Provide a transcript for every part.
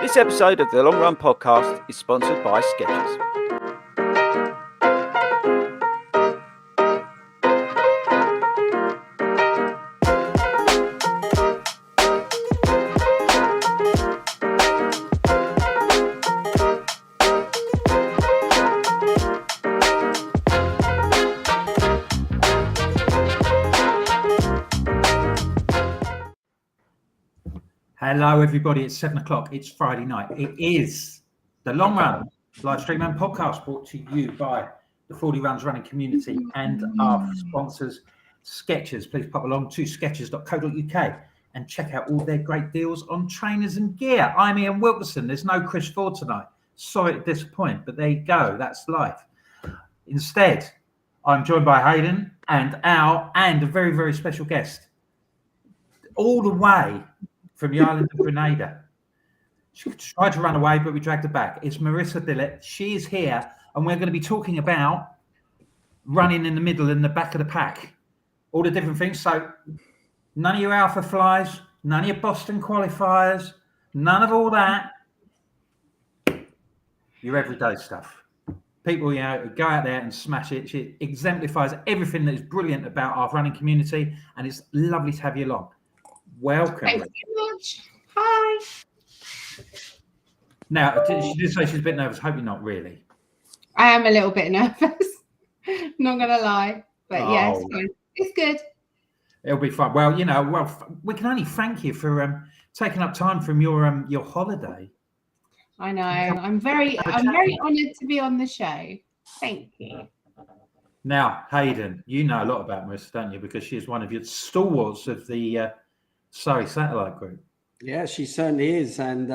This episode of the Long Run Podcast is sponsored by Skechers. Hello, everybody. It's 7 o'clock. It's Friday night. It is the Long Run live stream and podcast brought to you by the FORDY Runs running community and our sponsors, Skechers. Please pop along to skechers.co.uk and check out all their great deals on trainers and gear. I'm Ian Wilkerson. There's no Chris Ford tonight. Sorry to disappoint, but there you go. That's life. Instead, I'm joined by Hayden and Al and a very, very special guest all the way from the island of Grenada. She tried to run away, but we dragged her back. It's Marissa Dillett. She is here, and we're going to be talking about running in the middle and the back of the pack, all the different things. So none of your alpha flies, none of your Boston qualifiers, none of all that. Your everyday stuff. People, go out there and smash it. She exemplifies everything that is brilliant about our running community, and it's lovely to have you along. Welcome. Thanks so much. Hi. Now, she did say she's a bit nervous. Hope you're not really. I am a little bit nervous. Not going to lie. But yeah, it's fine. It's good. It'll be fun. Well, we can only thank you for taking up time from your holiday. I know. I'm very honoured to be on the show. Thank you. Now, Hayden, you know a lot about Marissa, don't you? Because she is one of your stalwarts of the Surrey Satellite Group. Yeah, she certainly is. And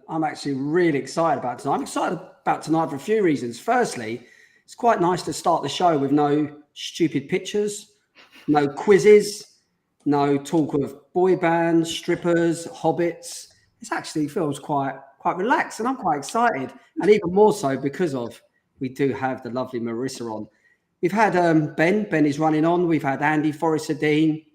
I'm actually really excited about tonight. I'm excited about tonight for a few reasons. Firstly, it's quite nice to start the show with no stupid pictures, no quizzes, no talk of boy bands, strippers, hobbits. It actually feels quite relaxed, and I'm quite excited. And even more so because we do have the lovely Marissa on. We've had Ben is running on. We've had Andy, Forrester Dean,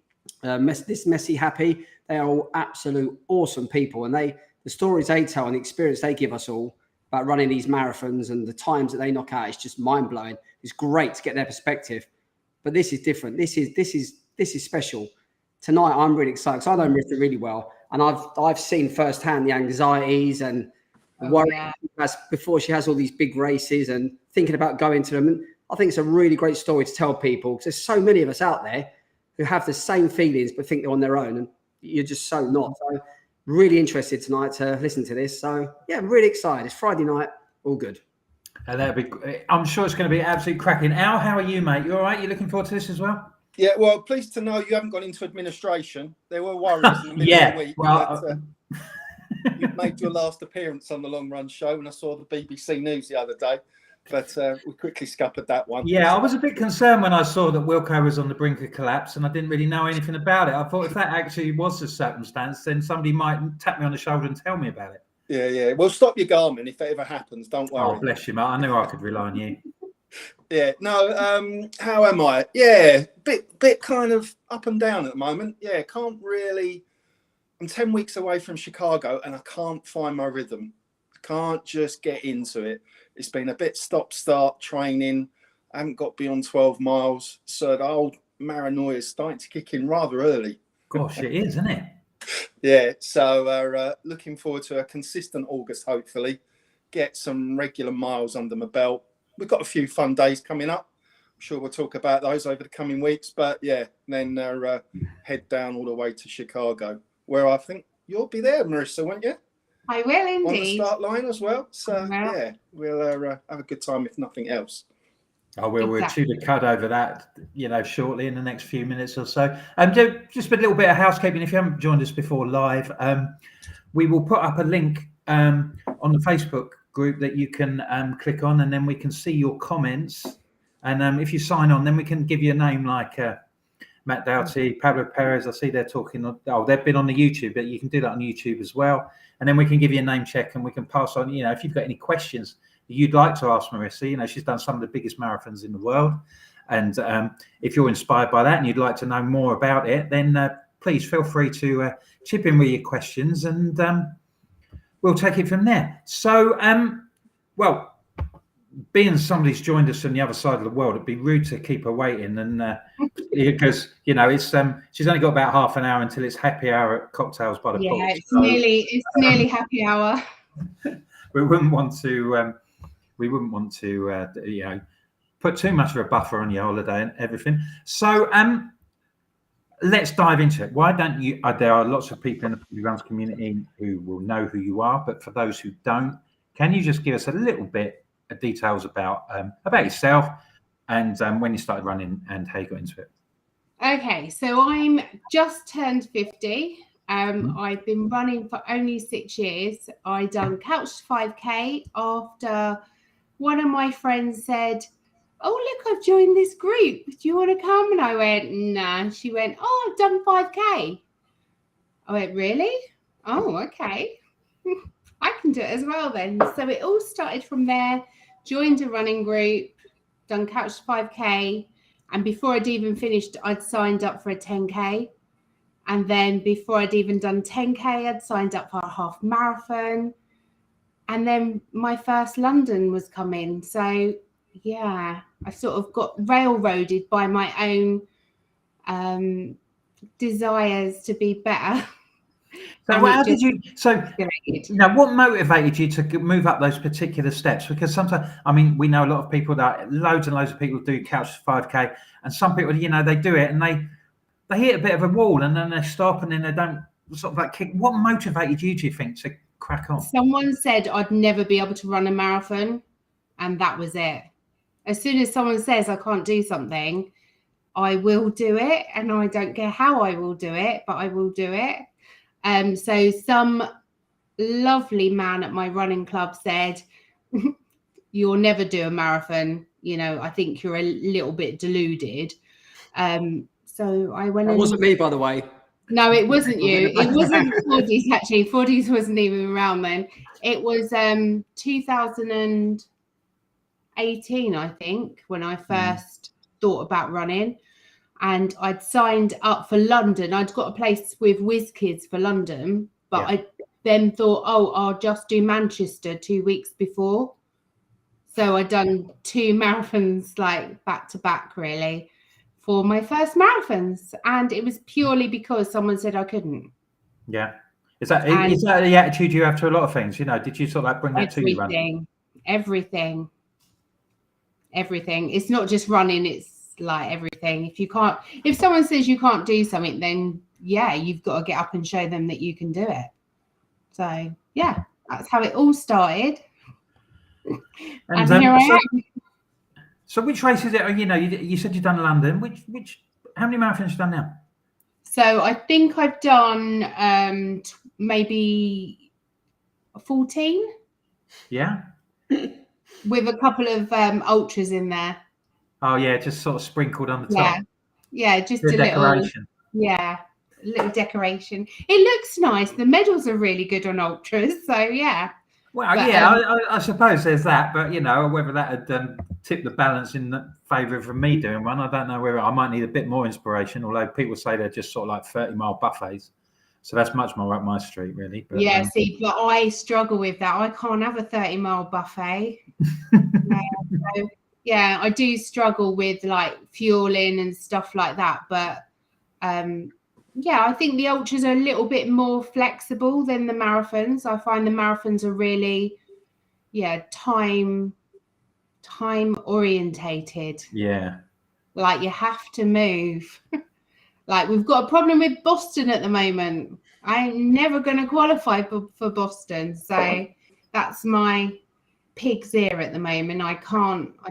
this Messy Happy. They are all absolute awesome people, and the stories they tell and the experience they give us all about running these marathons and the times that they knock out is just mind blowing. It's great to get their perspective, but this is different. This is special. Tonight, I'm really excited because I know Marissa really well, and I've seen firsthand the anxieties and worry before she has all these big races and thinking about going to them. And I think it's a really great story to tell people because there's so many of us out there who have the same feelings but think they're on their own, and you're just so not. So really interested tonight to listen to this. So yeah, I'm really excited. It's Friday night, all good. And I'm sure it's going to be absolutely cracking. Al, how are you, mate? You all right? You looking forward to this as well? Yeah, well, pleased to know you haven't gone into administration. There were worries in the middle of the week. Well, You made your last appearance on the Long Run show, and I saw the BBC News the other day. But we quickly scuppered that one. Yeah, I was a bit concerned when I saw that Wilco was on the brink of collapse and I didn't really know anything about it. I thought if that actually was the circumstance, then somebody might tap me on the shoulder and tell me about it. Yeah. Well, stop your Garmin if that ever happens. Don't worry. Oh, bless you, mate. I knew I could rely on you. Yeah. No, how am I? Yeah, bit kind of up and down at the moment. Yeah, can't really. I'm 10 weeks away from Chicago and I can't find my rhythm. Can't just get into it. It's been a bit stop-start training. I haven't got beyond 12 miles. So the old paranoia is starting to kick in rather early. Gosh, it is, isn't it? Yeah. So looking forward to a consistent August, hopefully. Get some regular miles under my belt. We've got a few fun days coming up. I'm sure we'll talk about those over the coming weeks. But yeah, then head down all the way to Chicago, where I think you'll be there, Marissa, won't you? I will indeed. On the start line as well. So, yeah, we'll have a good time if nothing else. Oh, we'll chew the cud over that, shortly in the next few minutes or so. Just a little bit of housekeeping. If you haven't joined us before live, we will put up a link on the Facebook group that you can click on, and then we can see your comments. And if you sign on, then we can give you a name like Matt Doughty, Pablo Perez. I see they're talking. They've been on the YouTube, but you can do that on YouTube as well. And then we can give you a name check and we can pass on, if you've got any questions that you'd like to ask Marissa. She's done some of the biggest marathons in the world. And if you're inspired by that and you'd like to know more about it, then please feel free to chip in with your questions. And we'll take it from there. So, well, being somebody's joined us from the other side of the world, it'd be rude to keep her waiting, and because it's she's only got about half an hour until it's happy hour at Cocktails by the Pool. Yeah, it's nearly happy hour. We wouldn't want to put too much of a buffer on your holiday and everything. So let's dive into it. Why don't you? There are lots of people in the FORDY Runs community who will know who you are, but for those who don't, can you just give us a little bit of details about yourself and when you started running and how you got into it? Okay, so I'm just turned 50. I've been running for only 6 years. I done Couch to 5K after one of my friends said, "Oh, look, I've joined this group. Do you want to come?" And I went, "Nah." She went, "Oh, I've done 5K." I went, "Really? Oh, okay. I can do it as well then." So it all started from there. Joined a running group, done Couch to 5K. And before I'd even finished, I'd signed up for a 10K. And then before I'd even done 10K, I'd signed up for a half marathon. And then my first London was coming. So, yeah, I sort of got railroaded by my own desires to be better. So how did you? So what motivated you to move up those particular steps? Because sometimes, I mean, we know a lot of people loads and loads of people do Couch to 5K, and some people, they do it and they hit a bit of a wall and then they stop and then they don't sort of like kick. What motivated you, do you think, to crack on? Someone said I'd never be able to run a marathon, and that was it. As soon as someone says I can't do something, I will do it, and I don't care how I will do it, but I will do it. So some lovely man at my running club said, "You'll never do a marathon. I think you're a little bit deluded." So I went. That wasn't me, by the way. No, it wasn't you. It wasn't FORDY's actually. FORDY's wasn't even around then. It was 2018, I think, when I first thought about running. And I'd signed up for London. I'd got a place with WizKids for London, but I then thought, I'll just do Manchester 2 weeks before. So I'd done 2 marathons like back to back, really, for my first marathons. And it was purely because someone said I couldn't. Yeah. Is that the attitude you have to a lot of things? Did you sort of like bring that to you? Everything. It's not just running, it's like everything. If someone says you can't do something, then you've got to get up and show them that you can do it. So that's how it all started. And here I am. So which races you said you've done London, how many marathons have you done now? So I think I've done maybe 14. Yeah. With a couple of ultras in there. Oh yeah, just sort of sprinkled on the top. Yeah, just a decoration. A little decoration. It looks nice. The medals are really good on ultras, so yeah. Well, I suppose there's that, but whether that had tipped the balance in favour of me doing one, I don't know. Whether I might need a bit more inspiration. Although people say they're just sort of like 30-mile buffets, so that's much more up my street, really. But, but I struggle with that. I can't have a 30-mile buffet. So, I do struggle with like fueling and stuff like that. But I think the ultras are a little bit more flexible than the marathons. I find the marathons are really, time orientated. Yeah. Like you have to move. Like we've got a problem with Boston at the moment. I'm never going to qualify for Boston. So that's my pig's ear at the moment. I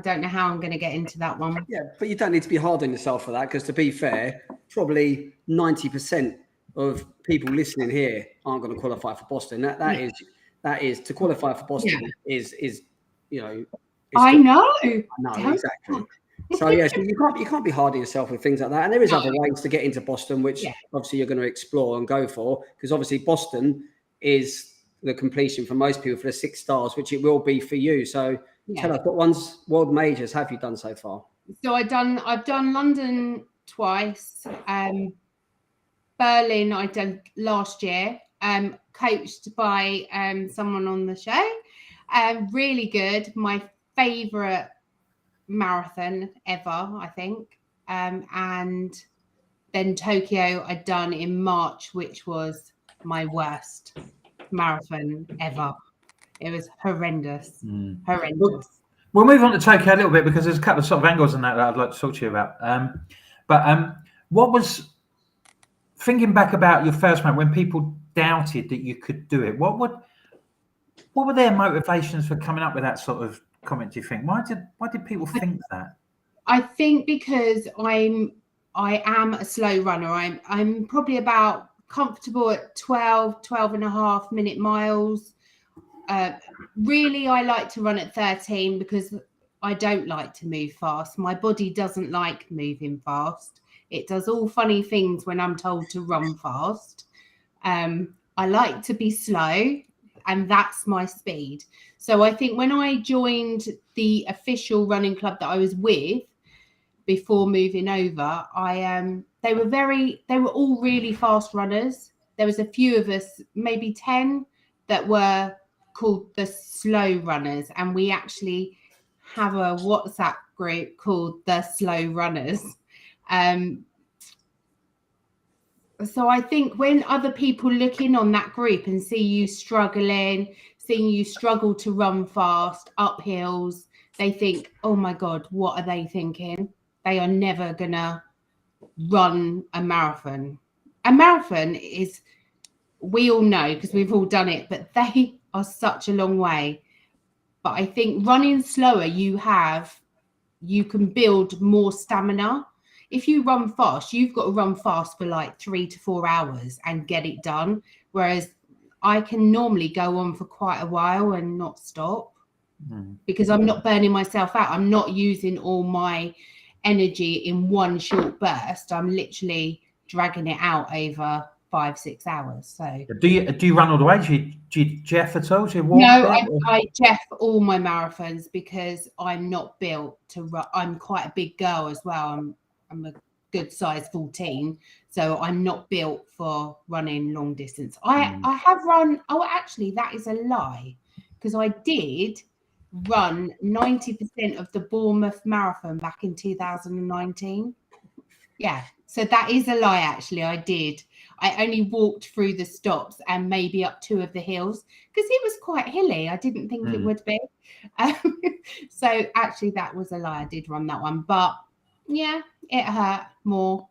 don't know how I'm going to get into that one. Yeah, but you don't need to be hard on yourself for that, because to be fair, probably 90% of people listening here aren't going to qualify for Boston. That is to qualify for Boston is I know. No, exactly. So so you can't be hard on yourself with things like that. And there is other ways to get into Boston, which obviously you're going to explore and go for, because obviously Boston is the completion for most people for the 6 stars, which it will be for you. So tell us, what world majors have you done so far? So I've done London twice. Berlin I done last year. coached by someone on the show. Really good. My favourite marathon ever, I think. And then Tokyo I'd done in March, which was my worst marathon ever. It was horrendous. Horrendous. We'll move on to Tokyo a little bit because there's a couple of sort of angles in that I'd like to talk to you about. But what was, thinking back about your first marathon, when people doubted that you could do it, what were their motivations for coming up with that sort of comment, do you think? Why did people think that? I think because I am a slow runner. I'm probably about comfortable at 12 and a half minute miles. Really, I like to run at 13 because I don't like to move fast. My body doesn't like moving fast. It does all funny things when I'm told to run fast. I like to be slow, and that's my speed. So I think when I joined the official running club that I was with before moving over, they were all really fast runners. There was a few of us, maybe 10, that were called the slow runners, and we actually have a WhatsApp group called the Slow Runners. So I think when other people look in on that group and see you struggling, seeing you struggle to run fast up hills, they think, oh my God, what are they thinking? They are never gonna run a marathon. A marathon is, we all know because we've all done it, but they are such a long way. But I think running slower, you can build more stamina. If you run fast, you've got to run fast for like 3 to 4 hours and get it done. Whereas I can normally go on for quite a while and not stop because I'm not burning myself out. I'm not using all my energy in one short burst. I'm literally dragging it out over 5-6 hours. So do you run all the way? Do you Jeff at all? Do you walk? No, I Jeff all my marathons because I'm not built to run. I'm quite a big girl as well. I'm a good size 14, so I'm not built for running long distance. I have run. Oh, actually, that is a lie because I did run 90% of the Bournemouth Marathon back in 2019. Yeah, so that is a lie. Actually, I did. I only walked through the stops and maybe up 2 of the hills because it was quite hilly. I didn't think it would be. So actually, that was a lie. I did run that one, but yeah, it hurt more.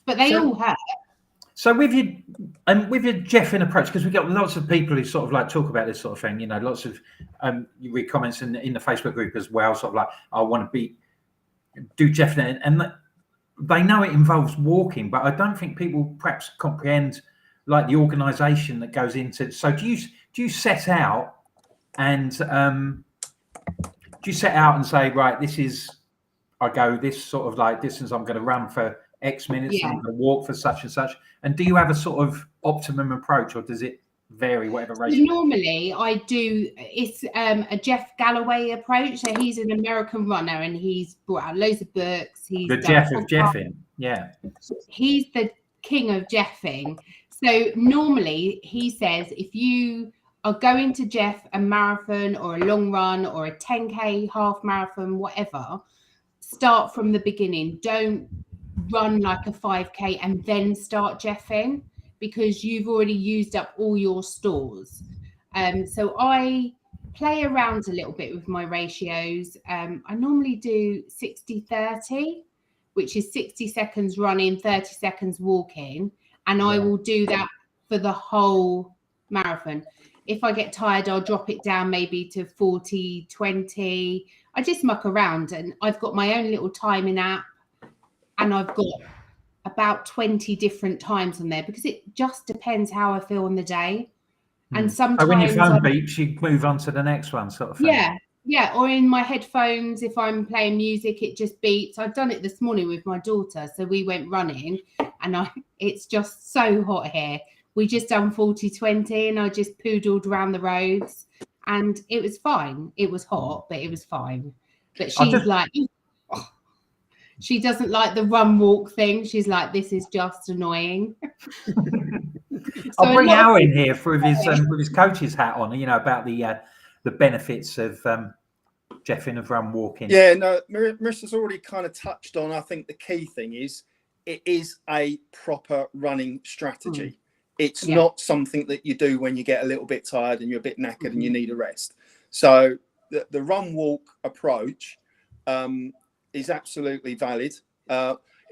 But they all hurt. So with your Jeffing approach, because we got lots of people who sort of like talk about this sort of thing, you know, lots of you read comments in the Facebook group as well, sort of like, I want to do Jeffing, and they know it involves walking, but I don't think people perhaps comprehend like the organisation that goes into. So do you set out and say, right, this is, I go this sort of like distance, I'm going to run for X minutes, and I'm going to walk for such and such. And do you have a sort of optimum approach, or does it vary, whatever ratio? Normally I do, it's a Jeff Galloway approach. So he's an American runner and he's brought out loads of books. He's the Jeff of Jeffing. Yeah. He's the king of Jeffing. So normally he says, if you are going to Jeff a marathon or a long run or a 10K half marathon, whatever, start from the beginning. Don't run like a 5K and then start Jeffing because you've already used up all your stores. So I play around a little bit with my ratios. I normally do 60-30, which is 60 seconds running, 30 seconds walking. And I will do that for the whole marathon. If I get tired, I'll drop it down maybe to 40-20. I just muck around, and I've got my own little timing app, and I've got about 20 different times on there because it just depends how I feel on the day. And sometimes when your phone beeps, you move on to the next one, sort of thing. Yeah. Or in my headphones, if I'm playing music, it just beeps. I've done it this morning with my daughter. So we went running, and it's just so hot here. We just done 40-20, and I just poodled around the roads, and it was fine. It was hot, but it was fine. But she's like, she doesn't like the run walk thing. She's like, this is just annoying. I'll bring a lot Al of in here with his coach's hat on, about the benefits of Jeffing of run walking. Yeah, no, Marissa's already kind of touched on, I think the key thing is it is a proper running strategy. It's not something that you do when you get a little bit tired and you're a bit knackered and you need a rest. So the run walk approach is absolutely valid.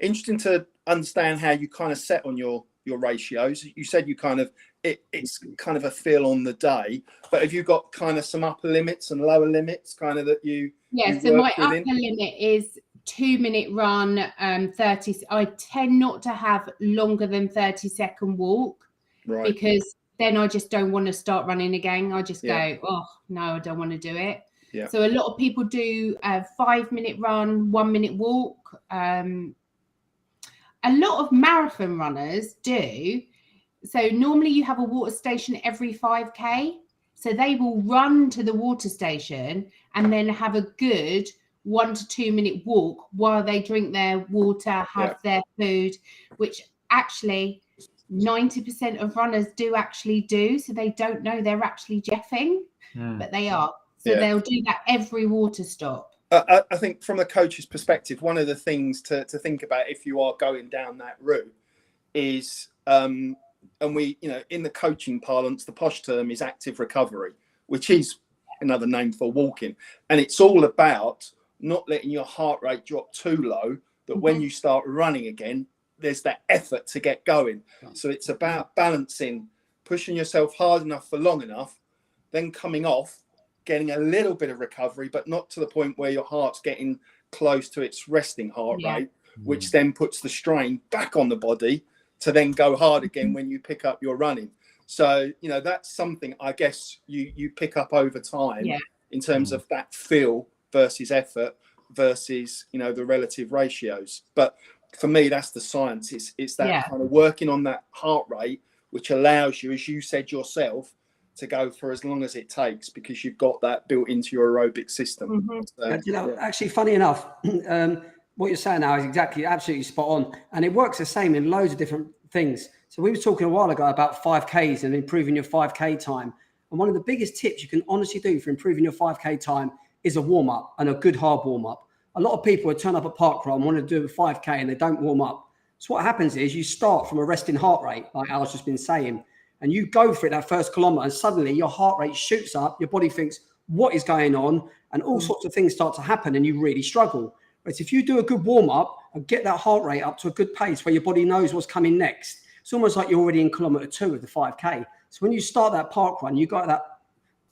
Interesting to understand how you kind of set on your ratios. You said you kind of it's kind of a feel on the day, but have you got kind of some upper limits and lower limits kind of that you so my within? upper limit is 2-minute run, 30. I tend not to have longer than 30-second walk, Right. because then I just don't want to start running again. I just go, oh no, I don't want to do it. Yeah. So a lot of people do a 5-minute run, 1-minute walk. A lot of marathon runners do. So normally you have a water station every 5K. So they will run to the water station and then have a good 1 to 2 minute walk while they drink their water, have their food, which actually 90% of runners do actually do. So they don't know they're actually jeffing, but they are. So they'll do that every water stop. I think from a coach's perspective, one of the things to think about if you are going down that route is, and we, in the coaching parlance, the posh term is active recovery, which is another name for walking. And it's all about not letting your heart rate drop too low that when you start running again, there's that effort to get going. So it's about balancing, pushing yourself hard enough for long enough, then coming off, getting a little bit of recovery, but not to the point where your heart's getting close to its resting heart rate, which then puts the strain back on the body to then go hard again when you pick up your running. So, that's something I guess you pick up over time in terms of that feel versus effort versus, the relative ratios. But for me, that's the science. It's that kind of working on that heart rate, which allows you, as you said yourself, to go for as long as it takes because you've got that built into your aerobic system. So, actually, funny enough, what you're saying now is absolutely spot on. And it works the same in loads of different things. So we were talking a while ago about 5Ks and improving your 5K time. And one of the biggest tips you can honestly do for improving your 5K time is a warm-up, and a good hard warm-up. A lot of people would turn up at parkrun and want to do a 5K and they don't warm up. So what happens is you start from a resting heart rate, like Al's just been saying, and you go for it that first kilometre and suddenly your heart rate shoots up, your body thinks, what is going on? And all sorts of things start to happen and you really struggle. Whereas if you do a good warm-up and get that heart rate up to a good pace where your body knows what's coming next, it's almost like you're already in kilometre 2 of the 5K. So when you start that park run, you got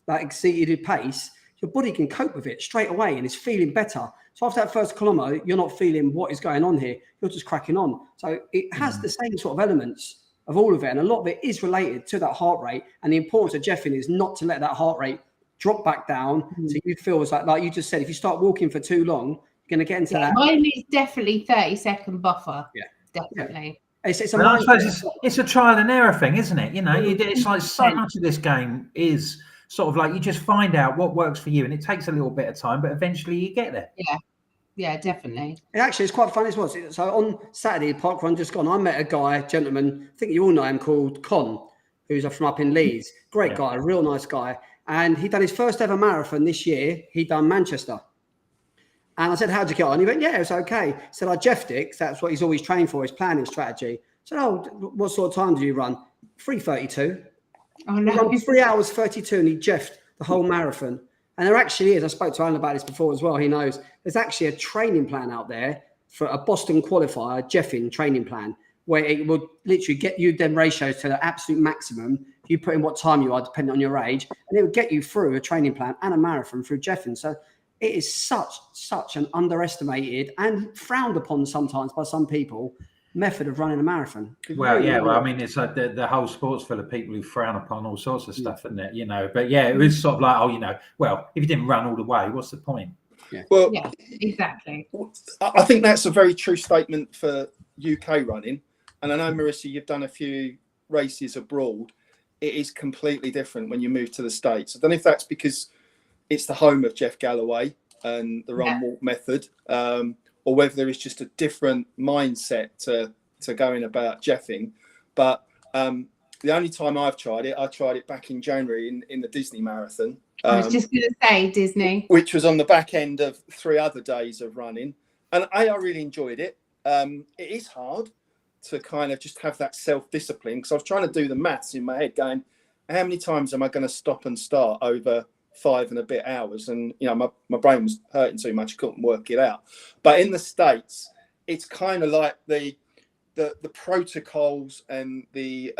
that exceeded pace, your body can cope with it straight away and it's feeling better. So after that first kilometre, you're not feeling what is going on here. You're just cracking on. So it has the same sort of elements of all of it. And a lot of it is related to that heart rate. And the importance of jeffing is not to let that heart rate drop back down. So you feel like you just said, if you start walking for too long, you're going to get into that. Mine is definitely 30-second buffer. Yeah. Definitely. Yeah. I suppose it's a trial and error thing, isn't it? It's like so much of this game is sort of like you just find out what works for you, and it takes a little bit of time, but eventually you get there. Yeah, definitely. Actually, it's quite funny as well. So on Saturday, parkrun just gone, I met a gentleman, I think you all know him, called Con, who's from up in Leeds. Great guy, a real nice guy. And he'd done his first ever marathon this year. He'd done Manchester. And I said, how'd you get on? He went, yeah, it was okay. He said, I jeffed it, 'cause that's what he's always trained for, his planning strategy. I said, oh, what sort of time do you run? 3:32. Oh, no. He ran 3 hours 32 and he jeffed the whole marathon. And there actually is, I spoke to Alan about this before as well, he knows, there's actually a training plan out there for a Boston qualifier, jeffing training plan, where it will literally get you them ratios to the absolute maximum. If you put in what time you are, depending on your age, and it will get you through a training plan and a marathon through jeffing. So it is such an underestimated and frowned upon sometimes by some people method of running a marathon. Well, yeah, I mean, it's like the whole sport's full of people who frown upon all sorts of stuff, isn't it? But yeah, it was sort of like, well, if you didn't run all the way, what's the point? Yeah. Well, yeah, exactly. I think that's a very true statement for UK running. And I know, Marissa, you've done a few races abroad. It is completely different when you move to the States. I don't know if that's because it's the home of Jeff Galloway and the run walk method, or whether there is just a different mindset to going about jeffing. But The only time I've tried it, I tried it back in January in the Disney Marathon. I was just going to say Disney. Which was on the back end of 3 other days of running. And I really enjoyed it. It is hard to kind of just have that self-discipline, because I was trying to do the maths in my head going, how many times am I going to stop and start over 5 and a bit hours? And, you know, my brain was hurting too much. I couldn't work it out. But in the States, it's kind of like the protocols and the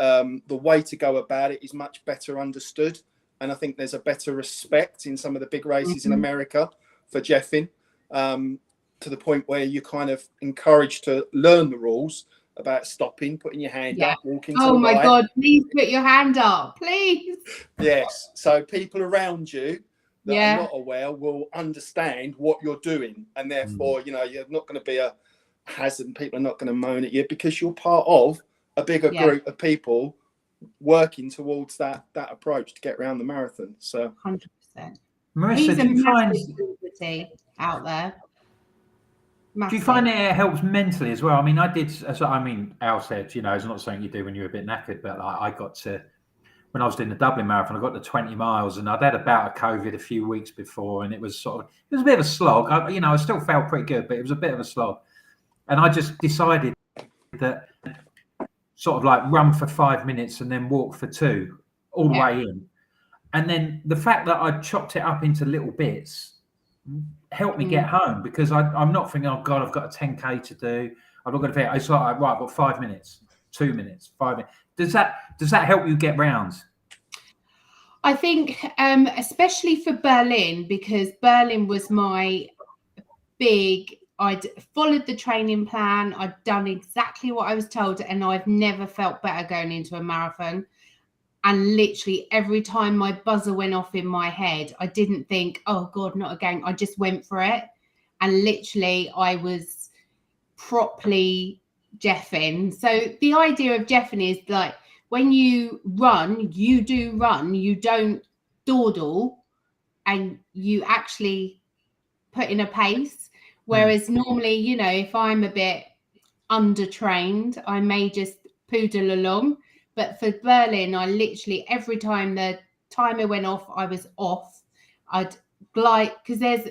way to go about it is much better understood. And I think there's a better respect in some of the big races in America for Jeffing, to the point where you're kind of encouraged to learn the rules about stopping, putting your hand up, walking to the my right. God, please put your hand up, please. Yes. So people around you that are not aware will understand what you're doing. And therefore, you know, you're not going to be a hazard and people are not going to moan at you, because you're part of a bigger group of people working towards that approach to get around the marathon. So 100%. Marissa, He's do a you find massive celebrity out there. Do you find it helps mentally as well? I mean, Al said, you know, it's not something you do when you're a bit knackered, but like, I got to, when I was doing the Dublin Marathon, I got to 20 miles and I'd had a bout of COVID a few weeks before, and it was a bit of a slog. I still felt pretty good, but it was a bit of a slog. And I just decided that sort of like run for 5 minutes and then walk for 2 all the way in. And then the fact that I chopped it up into little bits helped me get home, because I'm not thinking, oh God, I've got a 10K to do. I'm not going to fit. It's like, right, I've got 5 minutes, 2 minutes, 5 minutes. Does that help you get rounds? I think, especially for Berlin, because Berlin was my big, I'd followed the training plan. I'd done exactly what I was told, and I've never felt better going into a marathon. And literally every time my buzzer went off in my head, I didn't think, oh God, not again. I just went for it. And literally I was properly Jeffing. So the idea of Jeffing is like, when you run, you do run, you don't dawdle, and you actually put in a pace. Whereas normally, you know, if I'm a bit undertrained, I may just poodle along. But for Berlin, I literally, every time the timer went off, I was off. I'd glide, because there's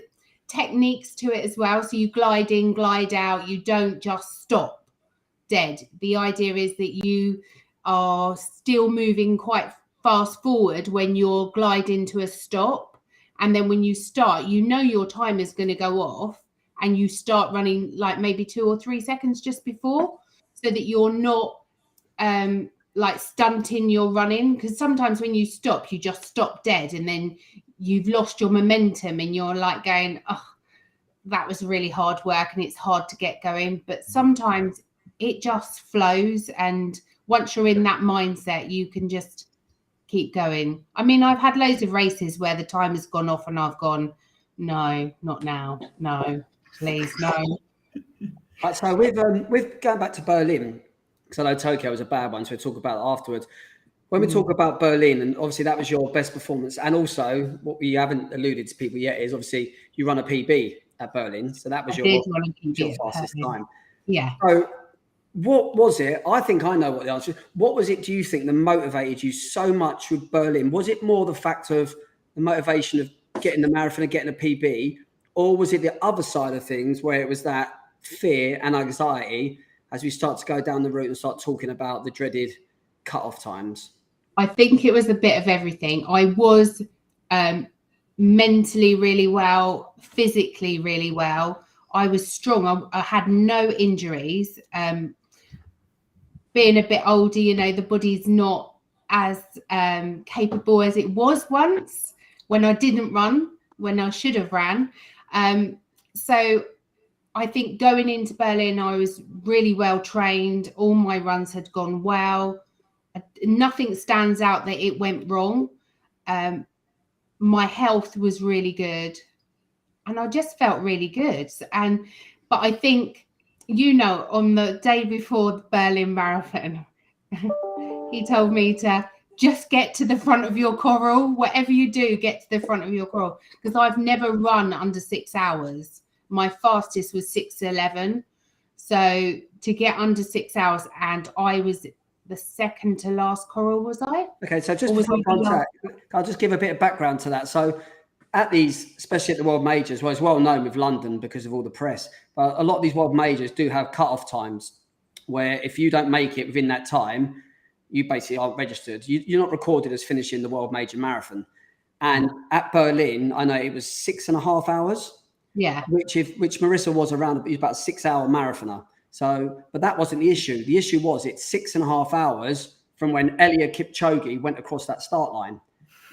techniques to it as well. So you glide in, glide out. You don't just stop dead. The idea is that you are still moving quite fast forward when you're gliding to a stop. And then when you start, you know your time is going to go off, and you start running like maybe 2 or 3 seconds just before, so that you're not like stunting your running. Because sometimes when you stop, you just stop dead, and then you've lost your momentum and you're like going, oh, that was really hard work and it's hard to get going. But sometimes it just flows, and once you're in that mindset, you can just keep going. I mean, I've had loads of races where the time has gone off and I've gone, no, not now, no, please, no. So with going back to Berlin, because I know Tokyo was a bad one, so we'll talk about it afterwards. When we talk about Berlin, and obviously that was your best performance, and also what we haven't alluded to people yet is obviously you run a PB at Berlin, so that was your fastest time. Yeah. So what was it? I think I know what the answer is. What was it, do you think, that motivated you so much with Berlin? Was it more the fact of the motivation of getting the marathon and getting a PB, or was it the other side of things where it was that fear and anxiety as we start to go down the route and start talking about the dreaded cutoff times? I think it was a bit of everything. I was mentally really well, physically really well. I was strong. I had no injuries. Being a bit older, you know, the body's not as capable as it was once when I didn't run, when I should have ran. So I think going into Berlin, I was really well trained. All my runs had gone well. Nothing stands out that it went wrong. My health was really good, and I just felt really good. But I think, you know, on the day before the Berlin Marathon, he told me to just get to the front of your coral. Whatever you do, get to the front of your coral, because I've never run under 6 hours. My fastest was 6:11. So to get under 6 hours, and I was the second to last coral, was I? Okay, so just Or was before I contact, I'll just give a bit of background to that. So at these, especially at the World Majors, well, it's well known with London because of all the press, but a lot of these World Majors do have cut-off times where if you don't make it within that time, you basically aren't registered. You're not recorded as finishing the World Major Marathon. And at Berlin, I know it was 6.5 hours. Yeah. Which Marissa was around, it was about a 6-hour marathoner. So, but that wasn't the issue. The issue was it's 6.5 hours from when Eliud Kipchoge went across that start line.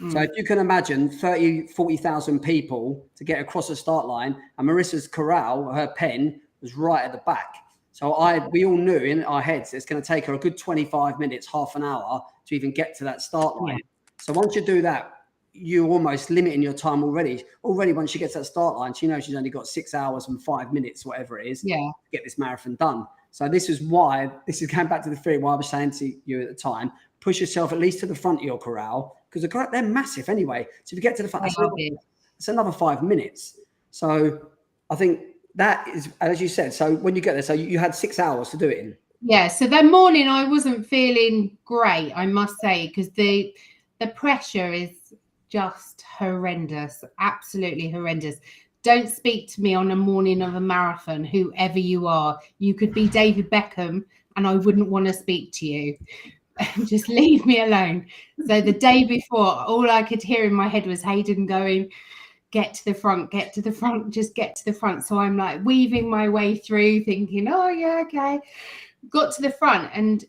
So if you can imagine 40,000 people to get across the start line, and Marissa's corral, her pen, was right at the back. So we all knew in our heads it's going to take her a good 25 minutes, half an hour to even get to that start line. Yeah. So once you do that, you're almost limiting your time already. Already, once she gets that start line, she knows she's only got 6 hours and 5 minutes, whatever it is, to get this marathon done. So this is going back to the theory why I was saying to you at the time, push yourself at least to the front of your corral, because they're massive anyway. So if you get to the front, it's another 5 minutes. So I think that is, as you said, so when you get there, so you had 6 hours to do it in. Yeah, so that morning I wasn't feeling great, I must say, because the pressure is just horrendous, absolutely horrendous. Don't speak to me on a morning of a marathon, whoever you are. You could be David Beckham and I wouldn't want to speak to you. Just leave me alone. So the day before, all I could hear in my head was Hayden going, get to the front, just get to the front. So I'm like weaving my way through thinking, oh yeah, okay. Got to the front and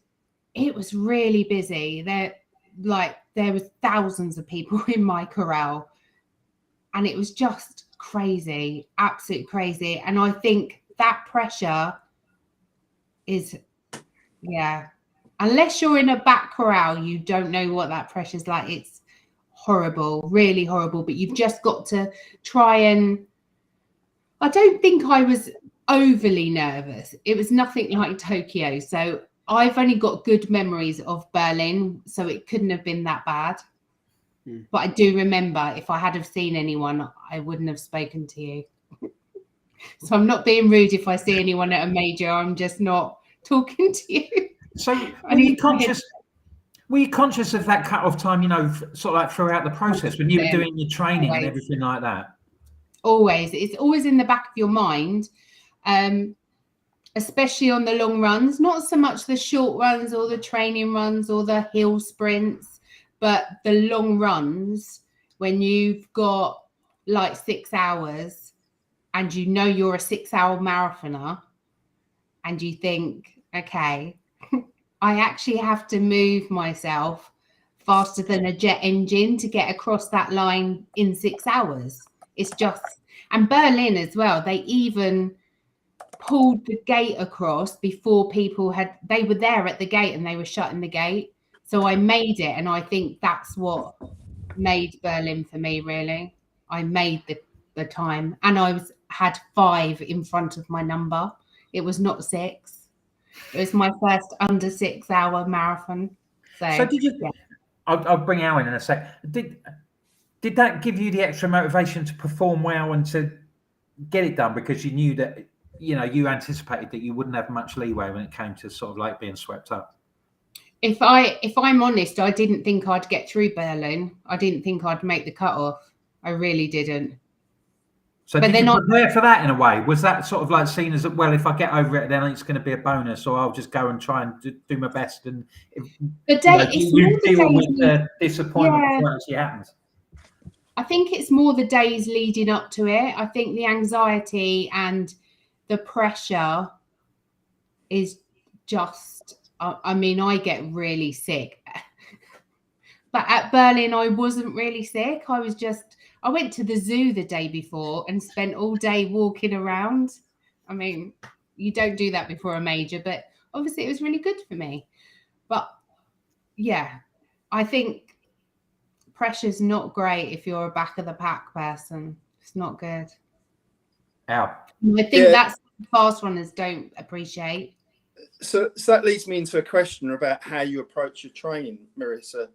it was really busy. There was thousands of people in my corral and it was just crazy, absolutely crazy. And I think that pressure is, unless you're in a back corral, you don't know what that pressure's like. It's horrible, really horrible, but you've just got to try and, I don't think I was overly nervous. It was nothing like Tokyo. So I've only got good memories of Berlin, so it couldn't have been that bad. But I do remember if I had have seen anyone, I wouldn't have spoken to you. So I'm not being rude if I see anyone at a major. I'm just not talking to you. So were you conscious of that cut-off time, sort of like throughout the process when you were doing your training and everything like that? Always. It's always in the back of your mind. Especially on the long runs, not so much the short runs or the training runs or the hill sprints, but the long runs when you've got like 6 hours and you're a 6-hour marathoner and you think, okay, I actually have to move myself faster than a jet engine to get across that line in 6 hours. It's just, and Berlin as well, they even pulled the gate across before they were there at the gate and they were shutting the gate. So I made it, and I think that's what made Berlin for me, really. I made the time, and I had 5 in front of my number. It was not 6. It was my first under 6 hour marathon. So did you? Yeah. I'll bring Al in a sec. Did that give you the extra motivation to perform well and to get it done, because you knew that you anticipated that you wouldn't have much leeway when it came to sort of like being swept up? If I'm honest, I didn't think I'd get through Berlin. I didn't think I'd make the cutoff. I really didn't. So did you prepare for that in a way? Was that sort of like seen as, well, if I get over it, then it's going to be a bonus, or I'll just go and try and do my best? And you deal with the disappointment before it actually happens. I think it's more the days leading up to it. I think the anxiety and the pressure is just, I get really sick. But at Berlin, I wasn't really sick. I went to the zoo the day before and spent all day walking around. You don't do that before a major, but obviously it was really good for me. But yeah, I think pressure's not great if you're a back of the pack person. It's not good. Ow. I think that's fast runners don't appreciate. So that leads me into a question about how you approach your training, Marissa.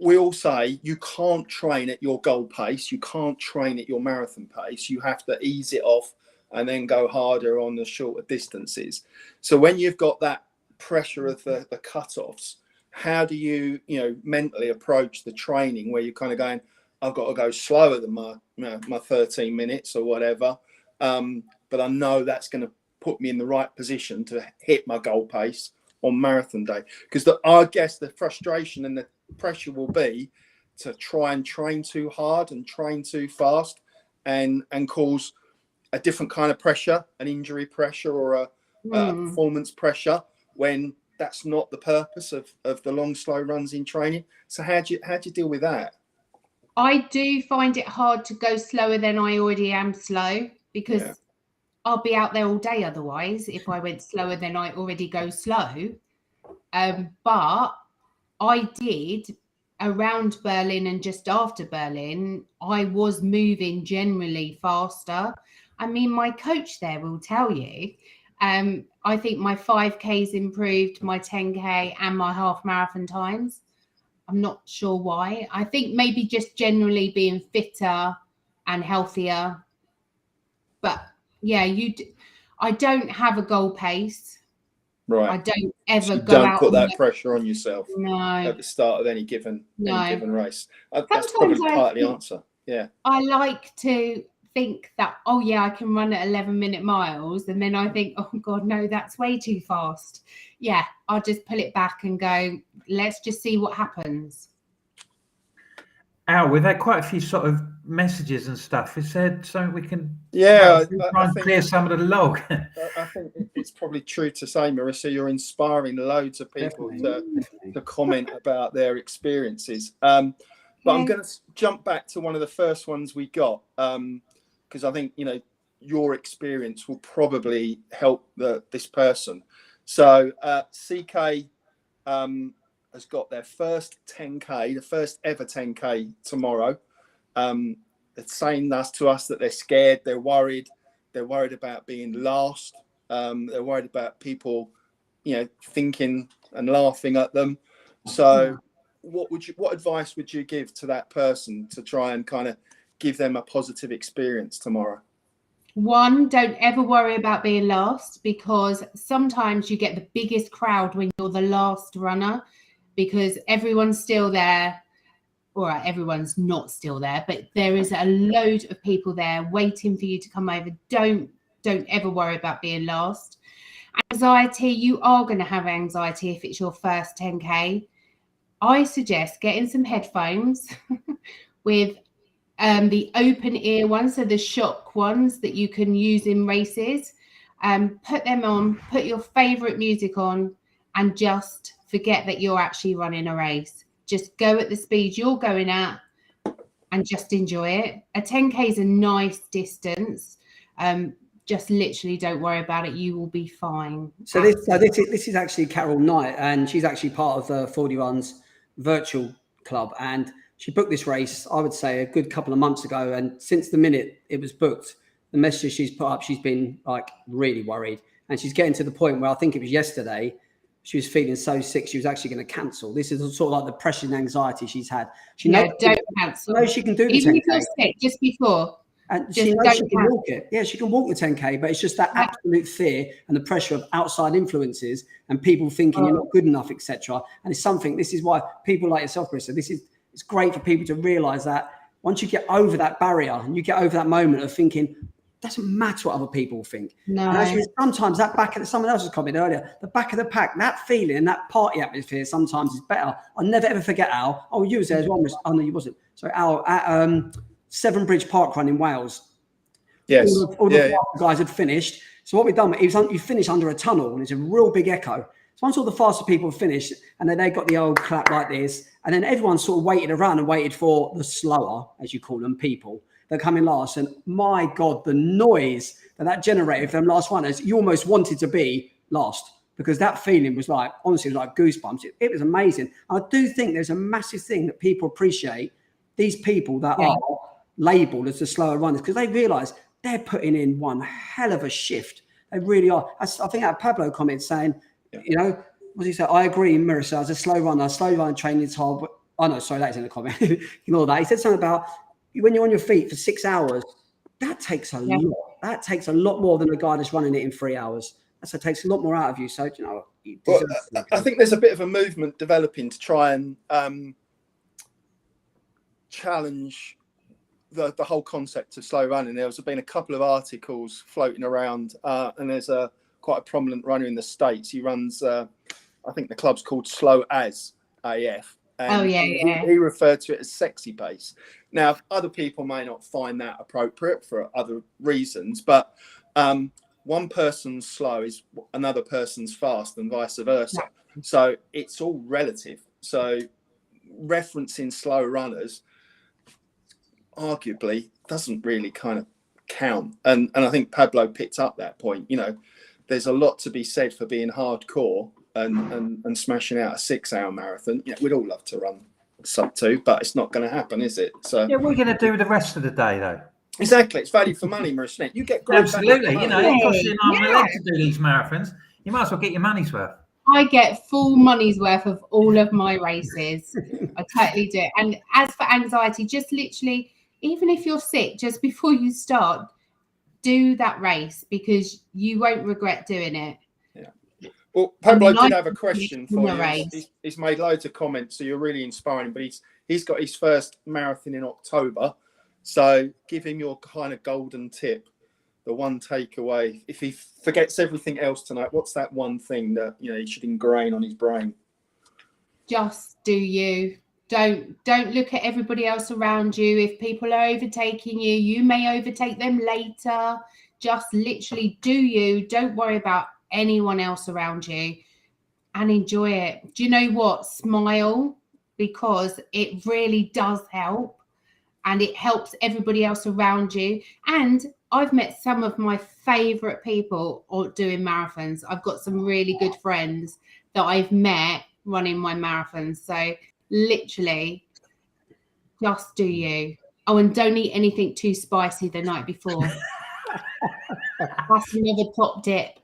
We all say you can't train at your goal pace. You can't train at your marathon pace. You have to ease it off and then go harder on the shorter distances. So when you've got that pressure of the cutoffs, how do you, mentally approach the training where you're kind of going, I've got to go slower than my 13 minutes or whatever, but I know that's going to put me in the right position to hit my goal pace on marathon day? Because I guess the frustration and the pressure will be to try and train too hard and train too fast and cause a different kind of pressure, an injury pressure or a performance pressure, when that's not the purpose of the long, slow runs in training. So how do you deal with that? I do find it hard to go slower than I already am slow, because I'll be out there all day otherwise if I went slower than I already go slow. But I did around Berlin and just after Berlin, I was moving generally faster. I mean, my coach there will tell you, I think my 5Ks improved, my 10K and my half marathon times. I'm not sure why. I think maybe just generally being fitter and healthier. But yeah, I don't have a goal pace. Right. I don't ever so you go don't out put that pressure on yourself at the start of any given race. That's probably partly the answer. Yeah. I like to think that, oh yeah, I can run at 11-minute miles, and then I think, oh god, no, that's way too fast. Yeah, I'll just pull it back and go, let's just see what happens. Al, we've had quite a few sort of messages and stuff. Is there something we can try and clear some of the log? I think it's probably true to say, Marissa, you're inspiring loads of people to comment about their experiences. But I'm going to jump back to one of the first ones we got, because I think, your experience will probably help this person. So CK has got their first 10K, the first ever 10K tomorrow. They're saying to us that they're scared, they're worried about being last. They're worried about people, thinking and laughing at them. So what advice would you give to that person to try and kind of give them a positive experience tomorrow? One, don't ever worry about being last, because sometimes you get the biggest crowd when you're the last runner, because everyone's still there. All right, everyone's not still there, but there is a load of people there waiting for you to come over. Don't ever worry about being last. Anxiety, you are going to have anxiety if it's your first 10K. I suggest getting some headphones with the open ear ones, so the shock ones that you can use in races. Put them on, put your favorite music on, and just forget that you're actually running a race. Just go at the speed you're going at and just enjoy it. A 10K is a nice distance. Just literally don't worry about it. You will be fine. So this is actually Carol Knight, and she's actually part of the FORDY Runs virtual club. And she booked this race, I would say, a good couple of months ago. And since the minute it was booked, the messages she's put up, she's been like really worried. And she's getting to the point where I think it was yesterday, she was feeling so sick, she was actually going to cancel. This is sort of like the pressure and anxiety she's had. She knows don't cancel. Knows she can do the Even 10K. if you're sick, just before. And she knows she can walk it. Yeah, she can walk the 10K, but it's just that absolute fear and the pressure of outside influences and people thinking you're not good enough, etc. And it's something, this is why people like yourself, Marissa, it's great for people to realise that once you get over that barrier and you get over that moment of thinking, doesn't matter what other people think. No. And actually, sometimes that back of someone else's comment earlier, the back of the pack, that feeling, that party atmosphere sometimes is better. I'll never ever forget Al. Oh, you was there as well. Oh no, you wasn't. So Al at Severn Bridge Park Run in Wales. Yes. All the guys had finished. So what we've done, you finish under a tunnel and it's a real big echo. So once all the faster people finished and then they got the old clap like this, and then everyone sort of waited around and waited for the slower, as you call them, people that come in last. And my God, the noise that generated for them last runners, you almost wanted to be last, because that feeling was like, honestly, it was like goosebumps. It was amazing. I do think there's a massive thing that people appreciate, these people that are labelled as the slower runners, because they realise they're putting in one hell of a shift. They really are. I think that Pablo comment saying, you know, what did he say? I agree, Marissa, as a slow runner training is hard. But, oh no, sorry, that's in the comment. Ignore that. He said something about when you're on your feet for 6 hours, that takes a lot. That takes a lot more than a guy that's running it in 3 hours. So it takes a lot more out of you. So, you know, you Well, deserve I think there's a bit of a movement developing to try and challenge the whole concept of slow running. There's been a couple of articles floating around, and there's quite a prominent runner in the States. He runs, I think the club's called Slow As AF. And he referred to it as sexy pace. Now, other people may not find that appropriate for other reasons, but one person's slow is another person's fast and vice versa. Yeah. So it's all relative. So referencing slow runners arguably doesn't really kind of count. And I think Pablo picked up that point. You know, there's a lot to be said for being hardcore and smashing out a 6-hour marathon. Yeah, we'd all love to run sub 2, but it's not going to happen, is it? So yeah, we're going to do the rest of the day though. Exactly, it's value for money, Marissa. You get great absolutely. You know, it costs you an arm and a leg to do these marathons. You might as well get your money's worth. I get full money's worth of all of my races. I totally do. And as for anxiety, just literally, even if you're sick, just before you start, do that race because you won't regret doing it. Yeah. Well, Pablo did have a question for you. He's made loads of comments, so you're really inspiring. But he's got his first marathon in October, so give him your kind of golden tip, the one takeaway. If he forgets everything else tonight, what's that one thing that he should ingrain on his brain? Just do you. Don't look at everybody else around you. If people are overtaking you, you may overtake them later. Just literally do you. Don't worry about anyone else around you and enjoy it. Do you know what? Smile, because it really does help and it helps everybody else around you. And I've met some of my favorite people doing marathons. I've got some really good friends that I've met running my marathons. So literally just do you. Oh, and don't eat anything too spicy the night before. That's another top dip.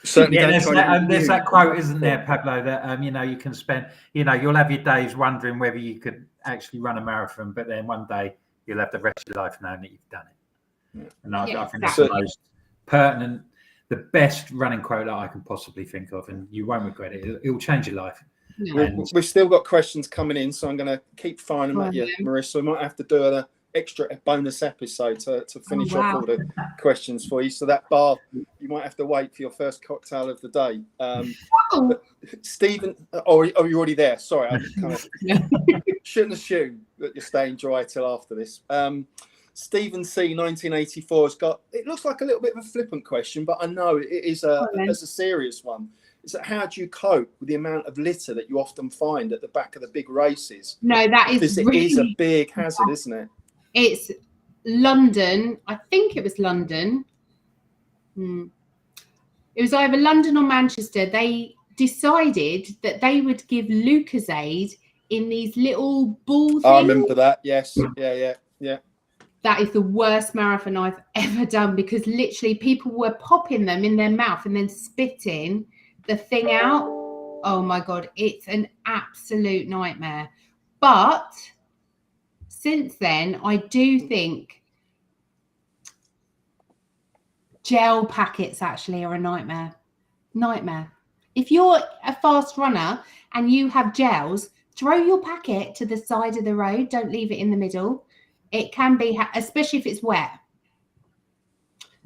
Certainly, yeah, there's that quote, isn't there, Pablo, that you can spend, you'll have your days wondering whether you could actually run a marathon, but then one day you'll have the rest of your life knowing that you've done it. Yeah. And I think that's the most pertinent, the best running quote that I can possibly think of, and you won't regret it. It will change your life. Yeah. We've still got questions coming in, so I'm going to keep firing them at you, Marissa. We might have to do an extra bonus episode to finish off all the questions for you. So that bar, you might have to wait for your first cocktail of the day. Stephen, you're already there. Sorry, I kind of shouldn't assume that you're staying dry till after this. Stephen C, 1984 has got. It looks like a little bit of a flippant question, but I know it is a serious one. Is that how do you cope with the amount of litter that you often find at the back of the big races? No, that is because it is a big hazard, isn't it? It's London. I think it was London. It was either London or Manchester. They decided that they would give Lucozade in these little ball things. I remember that. Yes. Yeah. That is the worst marathon I've ever done because literally people were popping them in their mouth and then spitting the thing out. Oh my God, it's an absolute nightmare. But since then, I do think gel packets actually are a nightmare. If you're a fast runner and you have gels, throw your packet to the side of the road. Don't leave it in the middle. It can be, especially if it's wet.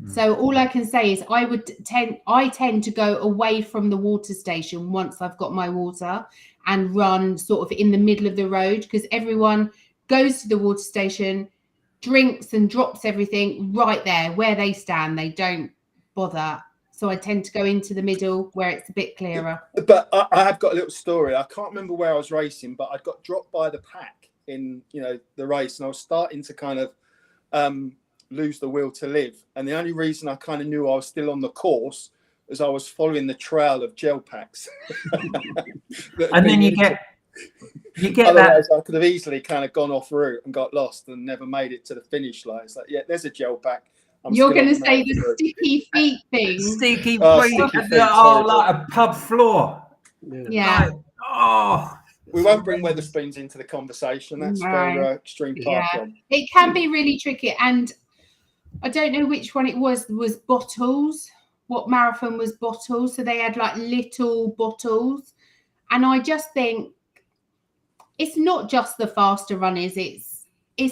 So all I can say is I tend to go away from the water station once I've got my water and run sort of in the middle of the road because everyone goes to the water station, drinks and drops everything right there where they stand. They don't bother. So I tend to go into the middle where it's a bit clearer. But I have got a little story. I can't remember where I was racing, but I got dropped by the pack in the race, and I was starting to kind of lose the will to live. And the only reason I kind of knew I was still on the course is I was following the trail of gel packs. And then you get otherwise, that. I could have easily kind of gone off route and got lost and never made it to the finish line. It's like, yeah, there's a gel pack. You're going to say the sticky feet thing. Sticky feet. Like a pub floor. Yeah. We won't bring Wetherspoons into the conversation. That's their extreme park one. It can be really tricky. And I don't know which one it was. Was bottles what marathon was bottles. So they had like little bottles. And I just think it's not just the faster runners, it's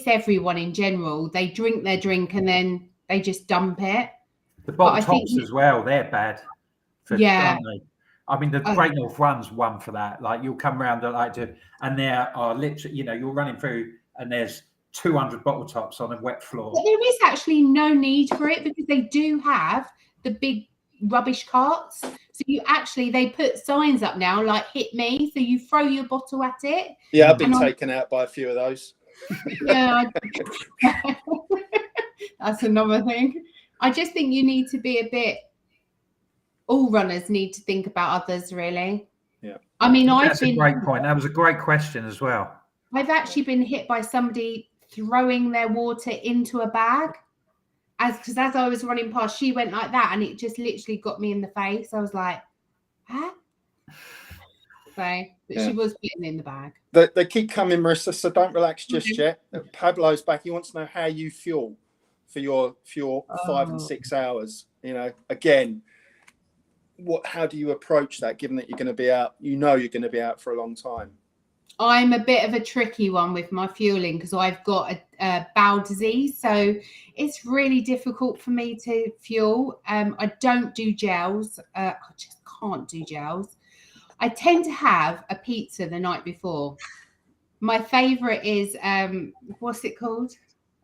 everyone in general. They drink their drink and then they just dump it. The bottle tops as well, they're bad. Aren't they? I mean, the Great North Run's one for that. Like, you'll come around and there are literally, you're running through and there's 200 bottle tops on a wet floor. But there is actually no need for it because they do have the big rubbish carts. So they put signs up now like hit me. So you throw your bottle at it. Yeah, I've been taken out by a few of those. Yeah. That's another thing. I just think you need to be a bit, all runners need to think about others, really. Yeah. I mean, that's a great point. That was a great question as well. I've actually been hit by somebody throwing their water into a bag. Because as I was running past, she went like that and it just literally got me in the face. I was like, huh? But she was putting in the bag. They keep coming, Marissa, so don't relax just yet. Pablo's back. He wants to know how you fuel for your 5 and 6 hours. Again, how do you approach that, given that you're going to be out? You're going to be out for a long time. I'm a bit of a tricky one with my fueling because I've got a bowel disease, so it's really difficult for me to fuel. I don't do gels. I just can't do gels. I tend to have a pizza the night before. My favorite is what's it called?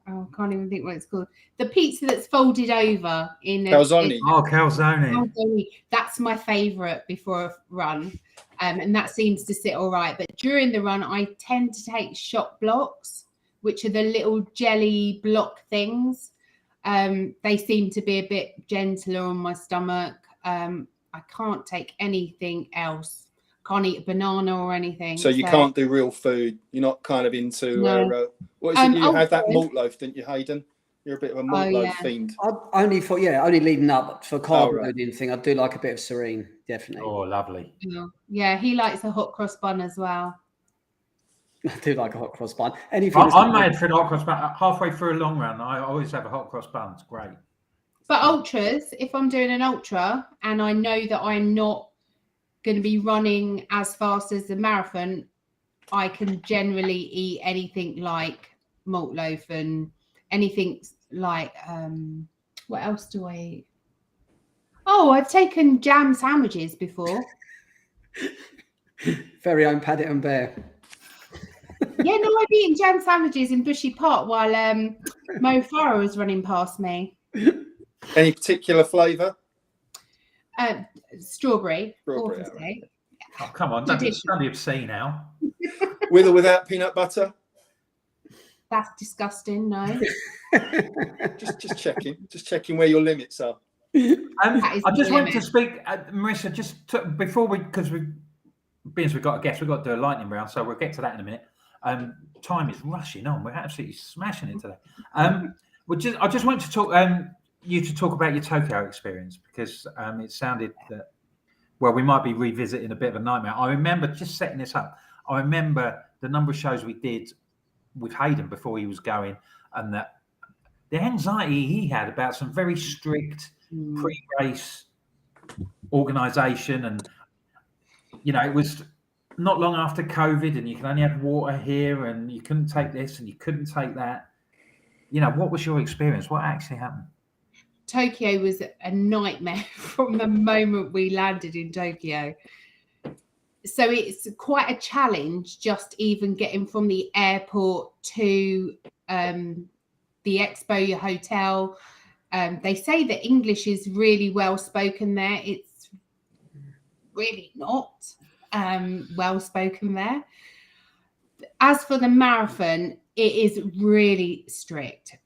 Oh, I can't even think what it's called. The pizza that's folded over in calzone. Calzone. That's my favorite before a run. And that seems to sit all right. But during the run, I tend to take shot blocks, which are the little jelly block things. They seem to be a bit gentler on my stomach. I can't take anything else. Can't eat a banana or anything. So you can't do real food. You're not kind of into what is it? You had that malt loaf, didn't you, Hayden? You're a bit of a malt loaf fiend. Only leading up for carb loading thing. I do like a bit of serene, definitely. Oh, lovely. Yeah, he likes a hot cross bun as well. I do like a hot cross bun. I'm made for a hot cross bun. Halfway through a long run, I always have a hot cross bun. It's great. But ultras, if I'm doing an ultra and I know that I'm not going to be running as fast as the marathon, I can generally eat anything like malt loaf and anything like what else do I eat? Oh, I've taken jam sandwiches before. Very own Paddy and Bear. Yeah, no, I've eaten jam sandwiches in Bushy Park while Mo Farah was running past me. Any particular flavour? Strawberry. Right. Oh, come on, don't be obscene now. With or without peanut butter? That's disgusting. No. just checking where your limits are. I just wanted to speak, Marissa, before because we've got a guest, we've got to do a lightning round, so we'll get to that in a minute. Time is rushing on. We're absolutely smashing it today. I just wanted to talk about your Tokyo experience because it sounded that, well, we might be revisiting a bit of a nightmare. I remember just setting this up. I remember the number of shows we did with Hayden before he was going, and that the anxiety he had about some very strict pre-race organisation, and it was not long after COVID, and you can only have water here, and you couldn't take this, and you couldn't take that. What was your experience? What actually happened? Tokyo was a nightmare from the moment we landed in Tokyo. So it's quite a challenge just even getting from the airport to the expo, your hotel. They say that English is really well spoken there. It's really not well spoken there. As for the marathon, it is really strict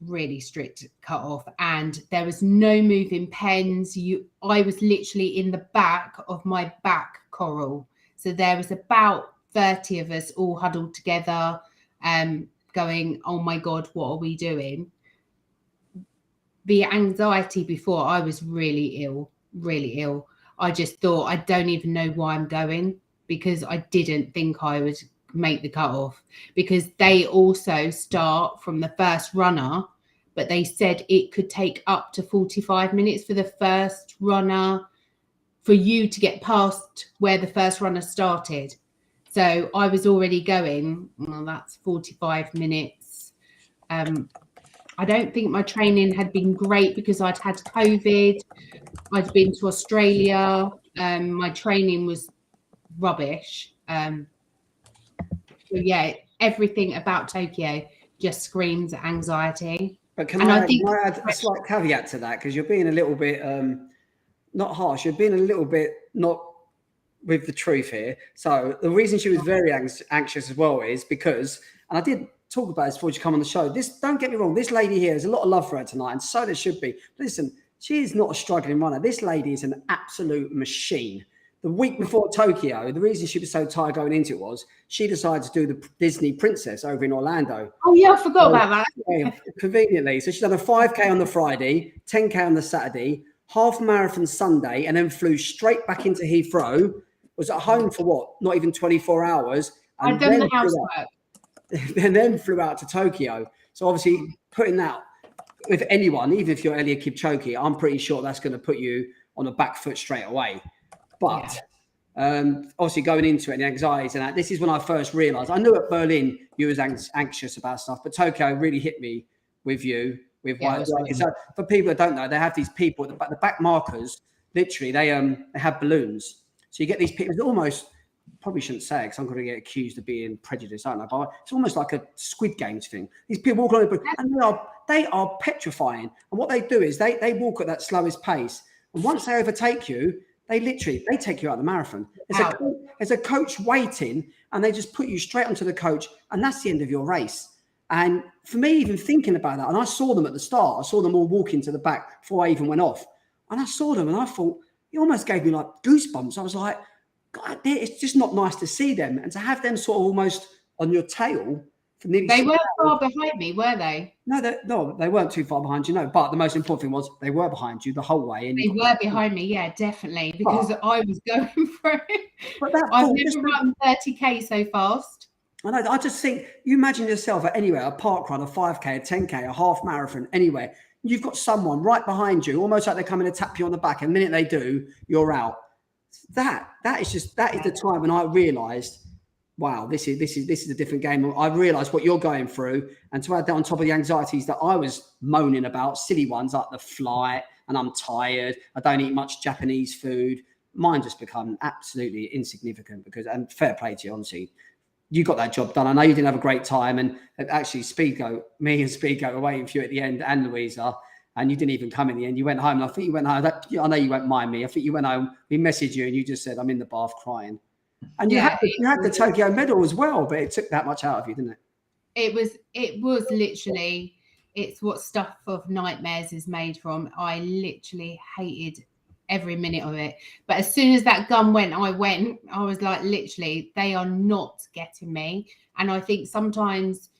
cutoff, and there was no moving pens. I was literally in the back of my back coral. So there was about 30 of us all huddled together, going, oh my God, what are we doing? The anxiety before, I was really ill. I just thought, I don't even know why I'm going, because I didn't think I would make the cutoff, because they also start from the first runner but they said it could take up to 45 minutes for the first runner, for you to get past where the first runner started. So I was already going, well, that's 45 minutes. I don't think my training had been great because I'd had COVID. I'd been to Australia. My training was rubbish. So yeah, everything about Tokyo just screams anxiety. But can I add a slight caveat to that? Because you're being a little bit, not harsh, you're being a little bit not with the truth here. So the reason she was very anxious as well is because, and I did talk about this before you come on the show, don't get me wrong, this lady here, there's a lot of love for her tonight, and so there should be. Listen, she is not a struggling runner. This lady is an absolute machine. The week before Tokyo, the reason she was so tired going into it was she decided to do the Disney Princess over in Orlando. Oh yeah, I forgot about that. Yeah, conveniently. So she's done a 5K on the Friday, 10K on the Saturday, half marathon Sunday, and then flew straight back into Heathrow, was at home for what? Not even 24 hours. And I've done the housework. And then flew out to Tokyo. So obviously putting that with anyone, even if you're Eliud Kipchoge, I'm pretty sure that's going to put you on the back foot straight away. But obviously going into it, the anxieties and that, this is when I first realised. I knew at Berlin you was anxious about stuff, but Tokyo really hit me with you. So for people that don't know, they have these people at the back markers. Literally, they have balloons. So you get these people. It's almost, probably shouldn't say it because I'm going to get accused of being prejudiced. I don't know, but it's almost like a Squid Games thing. These people walk on, and they are petrifying. And what they do is they walk at that slowest pace. And once they overtake you, they take you out of the marathon. There's a coach waiting, and they just put you straight onto the coach, and that's the end of your race. And for me, even thinking about that, and I saw them at the start, I saw them all walking to the back before I even went off. And I saw them, and I thought, it almost gave me like goosebumps. I was like, God, it's just not nice to see them, and to have them sort of almost on your tail. They weren't far behind me, were they? No, they weren't too far behind you, no. But the most important thing was they were behind you the whole way. And they were behind me, yeah, definitely, because I was going for it. I've never run 30K so fast. I know. I just think, you imagine yourself at anywhere, a park run, a 5K, a 10K, a half marathon, anywhere. You've got someone right behind you, almost like they're coming to tap you on the back. And the minute they do, you're out. That is the time when I realised, wow, this is a different game. I realised what you're going through, and to add that on top of the anxieties that I was moaning about, silly ones like the flight, and I'm tired, I don't eat much Japanese food. Mine just become absolutely insignificant and fair play to you, honestly. You got that job done. I know you didn't have a great time, and actually me and Speedgoat were waiting for you at the end, and Louisa, and you didn't even come in the end. You went home, and I think you went home. I know you won't mind me. I think you went home. We messaged you, and you just said, "I'm in the bath crying." And you had the Tokyo medal as well, but it took that much out of you, didn't it? It was literally, it's what stuff of nightmares is made from. I literally hated every minute of it. But as soon as that gun went, I was like, literally, they are not getting me. And I think sometimes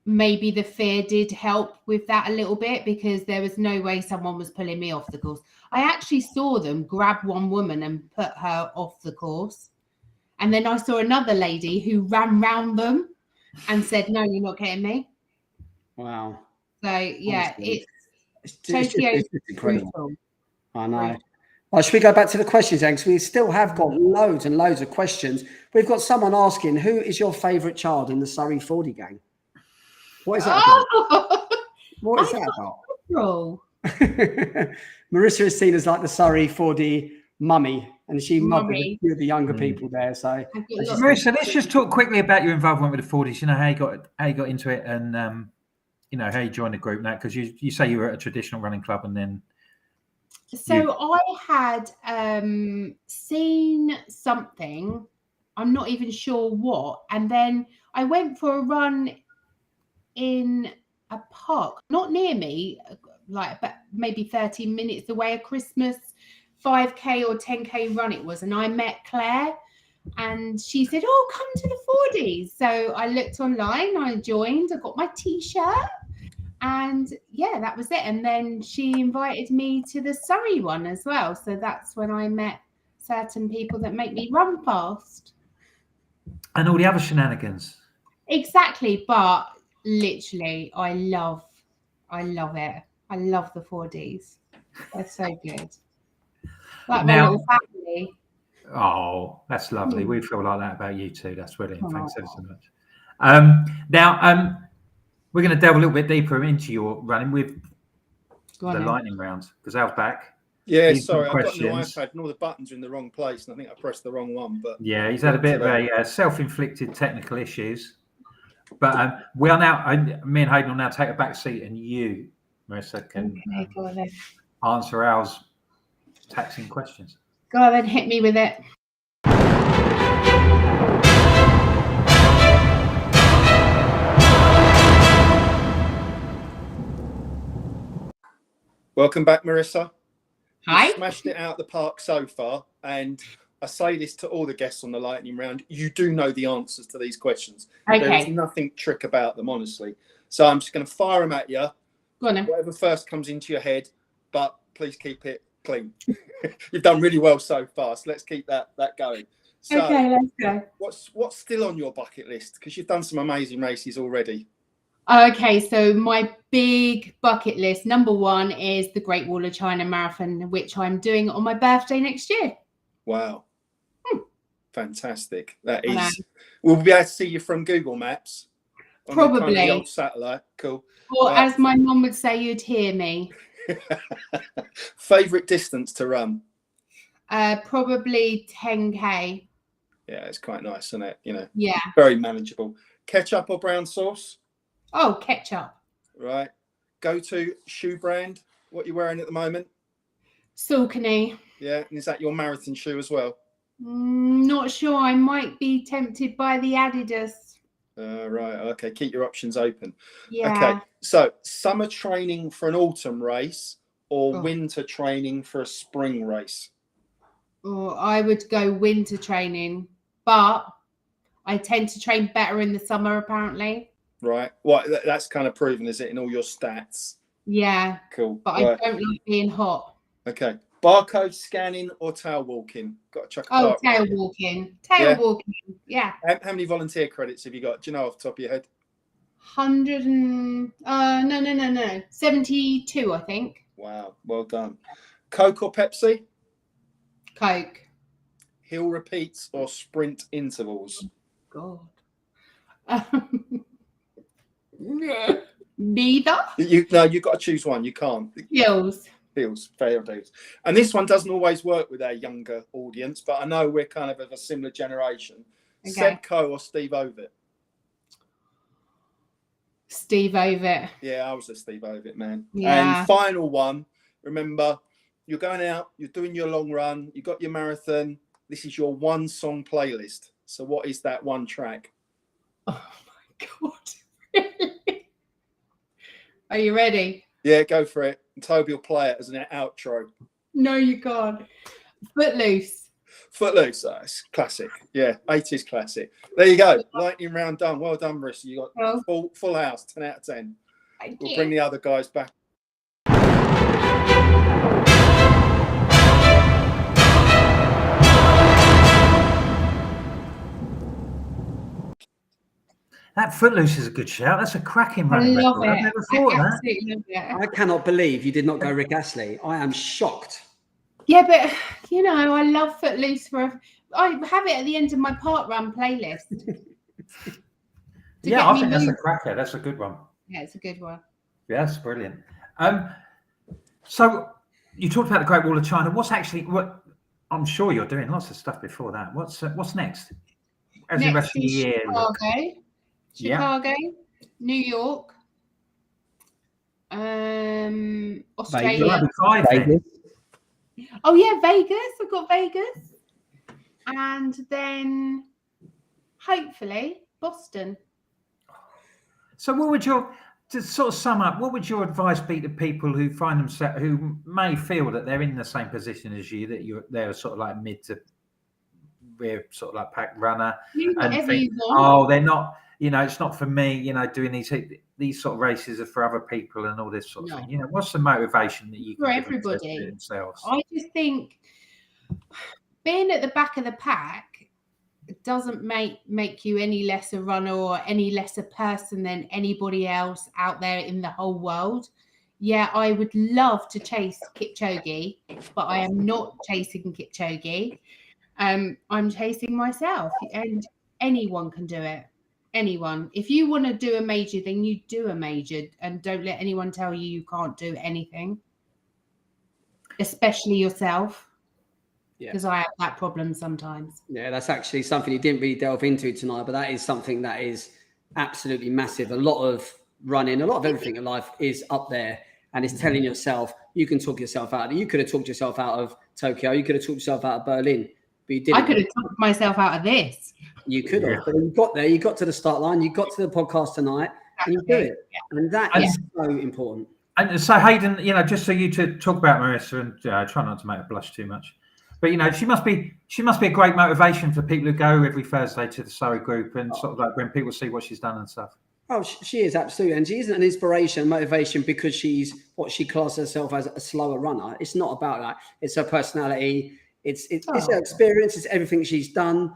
maybe the fear did help with that a little bit, because there was no way someone was pulling me off the course. I actually saw them grab one woman and put her off the course. And then I saw another lady who ran round them and said, "No, you're not getting me." Wow. So yeah, honestly, it's Tokyo's incredible. brutal. I know. Well, should we go back to the questions, then? Because we still have got loads and loads of questions. We've got someone asking, who is your favourite child in the Surrey FORDY gang? What is that about? What is that about? Marissa is seen as like the Surrey FORDY mummy, and she mothered a few of the younger people there. So, Marissa, let's just talk quickly about your involvement with the FORDYs. You know, how you got into it, and you know how you joined the group now, because you say you were at a traditional running club, and then. So I had seen something, I'm not even sure what, and then I went for a run in a park not near me, like but maybe 30 minutes away, a Christmas 5K or 10K run it was, and I met Claire, and she said, "Oh, come to the FORDYs." So I looked online, I joined, I got my t-shirt, and yeah, that was it. And then she invited me to the Surrey one as well. So that's when I met certain people that make me run fast. And all the other shenanigans. Exactly. But literally, I love I love it. I love the 4Ds. They're so good. Like my Now- little family. Oh, that's lovely. We feel like that about you too. That's brilliant. Thanks ever so Aw. much. Now, we're going to delve a little bit deeper into your running with Go on the then. lightning round because Al's back. Yeah, He's got sorry, I've got a new questions. iPad and all the buttons are in the wrong place, and I think I pressed the wrong one. But Yeah, he's had a bit of a self-inflicted technical issues. But we are now, me and Hayden will now take a back seat, and you, Marissa, can Okay, go on then. answer Al's taxing questions. Go on then, hit me with it. welcome back, Marissa. Hi. You smashed it out of the park so far, and I say this to all the guests on the lightning round. You do know the answers to these questions. There is Okay, nothing trick about them, honestly. So I'm just going to fire them at you. go on then. Whatever first comes into your head, but please keep it clean. You've done really well so far, so let's keep that going. So Okay, let's go. what's still on your bucket list? Because you've done some amazing races already. Okay, so my big bucket list, number one, is the Great Wall of China Marathon, which I'm doing on my birthday next year. Wow. Fantastic. That I know. is. We'll be able to see you from Google Maps. On the kind of Probably. the old satellite. Cool. Or Right. as my mum would say, you'd hear me. Favorite distance to run? Probably 10K. Yeah, it's quite nice, isn't it? You know, Yeah. very manageable. Ketchup or brown sauce? Oh, ketchup. Right. Go to shoe brand. What you're wearing at the moment? Saucony. Yeah. And is that your marathon shoe as well? Not sure. I might be tempted by the Adidas. Right. Okay. Keep your options open. Yeah. Okay. So summer training for an autumn race or Oh. winter training for a spring race? Or I would go winter training, but I tend to train better in the summer, apparently. Right. Well, that's kind of proven, is it, in all your stats? Yeah, Cool. but Right. I don't like being hot. Okay. Barcode scanning or tail walking? Got to chuck a Oh, park tail run. walking. Tail Yeah. walking. Yeah. How many volunteer credits have you got? Do you know off the top of your head? 100 and no. 72, I think. Wow. Well done. Coke or Pepsi? Coke. Hill repeats or sprint intervals? God. Neither. You've got to choose one. You can't. Hills. Fair dues. And this one doesn't always work with our younger audience, but I know we're kind of a similar generation. Okay. Seb Coe or Steve Ovett? Steve Ovett. Yeah, I was a Steve Ovett man. Yeah. And final one, remember, you're going out, you're doing your long run, you got your marathon. This is your one song playlist. So what is that one track? Oh my God. Are you ready? Yeah, go for it. And Toby will play it as an outro. No, you can't. Footloose. Footloose, it's classic. Yeah, 80s classic. There you go. Lightning round done. Well done, Marissa. You got full house, 10 out of 10. Thank We'll you. bring the other guys back. That Footloose is a good shout. That's a cracking I running love record. it. I've never thought of I that. absolutely love it. I cannot believe you did not go Rick Astley. I am shocked. Yeah, but you know, I love Footloose I have it at the end of my park run playlist. Yeah, I think that's a cracker. That's a good one. Yeah, it's a good one. Yeah, that's brilliant. So you talked about the Great Wall of China. What I'm sure you're doing lots of stuff before that. What's next? As the rest of the year. Chicago, New York, Australia. Vegas. Oh yeah, Vegas. I've got Vegas, and then hopefully Boston. So to sort of sum up, what would your advice be to people who find themselves, who may feel that they're in the same position as you, that they're sort of like we're sort of like pack runner, and think, oh, they're not, it's not for me, doing these sort of races are for other people and all this sort of thing. What's the motivation that you can for give everybody to themselves? I just think being at the back of the pack doesn't make you any less a runner or any less a person than anybody else out there in the whole world. yeah, I would love to chase Kipchoge, but I am not chasing Kipchoge. I'm chasing myself, and anyone can do it. Anyone. If you want to do a major, then you do a major, and don't let anyone tell you can't do anything, especially yourself. Because I have that problem sometimes. Yeah, that's actually something you didn't really delve into tonight, but that is something that is absolutely massive. A lot of running, a lot of everything in life is up there, and it's telling yourself you can talk yourself out. You could have talked yourself out of Tokyo, you could have talked yourself out of Berlin, but you didn't. I could have talked myself out of this. You could have, but you got there, you got to the start line, you got to the podcast tonight, and you do it. And that is so important. And so Hayden, just so you to talk about Marissa, and try not to make her blush too much. But she must be a great motivation for people who go every Thursday to the Surrey group, and sort of like when people see what she's done and stuff. Oh, she is absolutely, and she isn't an inspiration, motivation because she's what she classes herself as a slower runner. It's not about that. It's her personality. It's her experience. It's everything she's done.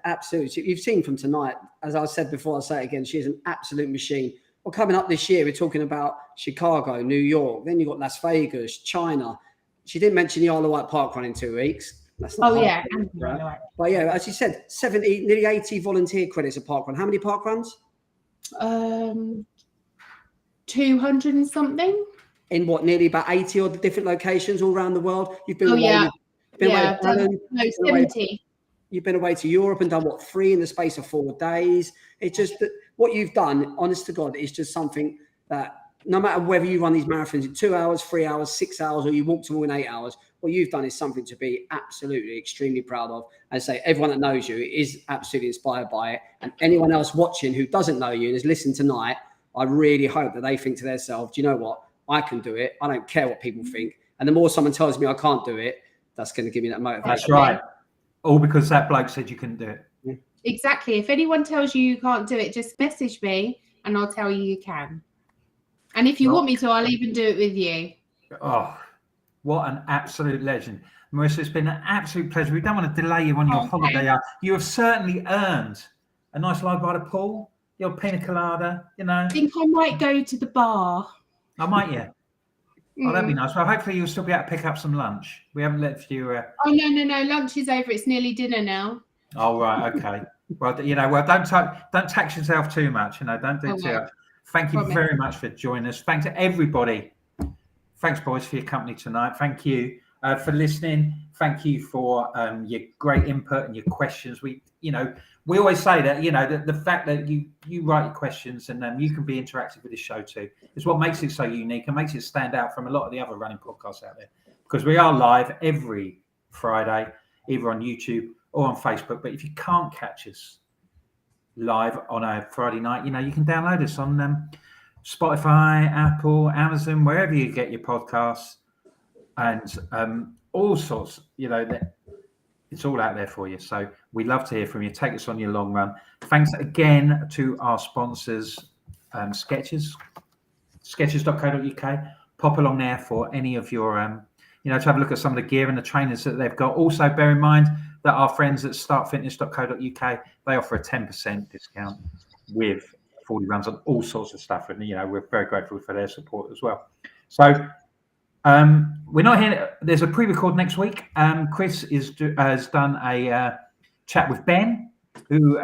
Absolutely. You've seen from tonight, as I said before, I'll say it again. She is an absolute machine. Well, coming up this year, we're talking about Chicago, New York. Then you've got Las Vegas, China. She didn't mention the Isle of Wight park run in 2 weeks. That's not yeah. Right? But yeah, as you said, 70, nearly 80 volunteer credits a park run. How many park runs? 200 and something. In what, nearly about 80 odd different locations all around the world? You've been 70. You've been away to Europe and done what, 3 in the space of 4 days. It's just that what you've done, honest to God, is just something that no matter whether you run these marathons in 2 hours, 3 hours, 6 hours, or you walk them all in 8 hours, what you've done is something to be absolutely extremely proud of. And say everyone that knows you is absolutely inspired by it. And anyone else watching who doesn't know you and has listened tonight, I really hope that they think to themselves, do you know what? I can do it. I don't care what people think. And the more someone tells me I can't do it, that's going to give me that motivation. That's right. All because that bloke said you couldn't do it. Yeah. Exactly. If anyone tells you you can't do it, just message me and I'll tell you you can. And if you want me to, I'll even do it with you. Oh, what an absolute legend. Marissa, it's been an absolute pleasure. We don't want to delay you on your holiday. You have certainly earned a nice lie by the pool, your pina colada, I think I might go to the bar. I might, yeah. Oh, that'd be nice. Well, hopefully you'll still be able to pick up some lunch. We haven't left you... Oh, no. Lunch is over. It's nearly dinner now. Oh, right. Okay. Well, don't tax yourself too much. Don't do too much. Thank you very much for joining us. Thanks to everybody. Thanks, boys, for your company tonight. Thank you for listening. Thank you for your great input and your questions. We always say that, the fact that you write your questions and you can be interactive with the show too is what makes it so unique and makes it stand out from a lot of the other running podcasts out there. Because we are live every Friday, either on YouTube or on Facebook. But if you can't catch us live on a Friday night, you can download us on Spotify, Apple, Amazon, wherever you get your podcasts, and all sorts. It's all out there for you. So we'd love to hear from you. Take us on your long run. Thanks again to our sponsors, sketches.co.uk. Pop along there for any of your to have a look at some of the gear and the trainers that they've got. Also, bear in mind that our friends at startfitness.co.uk, they offer a 10% discount with 40 runs on all sorts of stuff. And, we're very grateful for their support as well. So we're not here. There's a pre-record next week. Chris has done a chat with Ben, who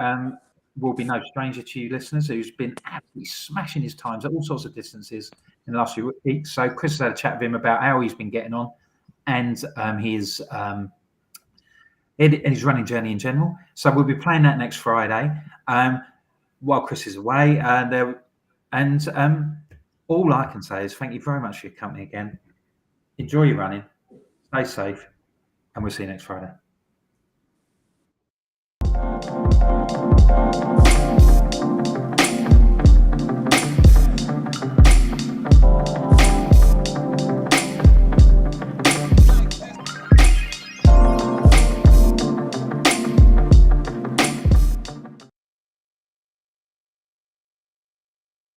will be no stranger to you listeners, who's been absolutely smashing his times at all sorts of distances in the last few weeks. So Chris has had a chat with him about how he's been getting on and his running journey in general. So we'll be playing that next Friday while Chris is away. And all I can say is thank you very much for your company again. Enjoy your running, stay safe, and we'll see you next Friday.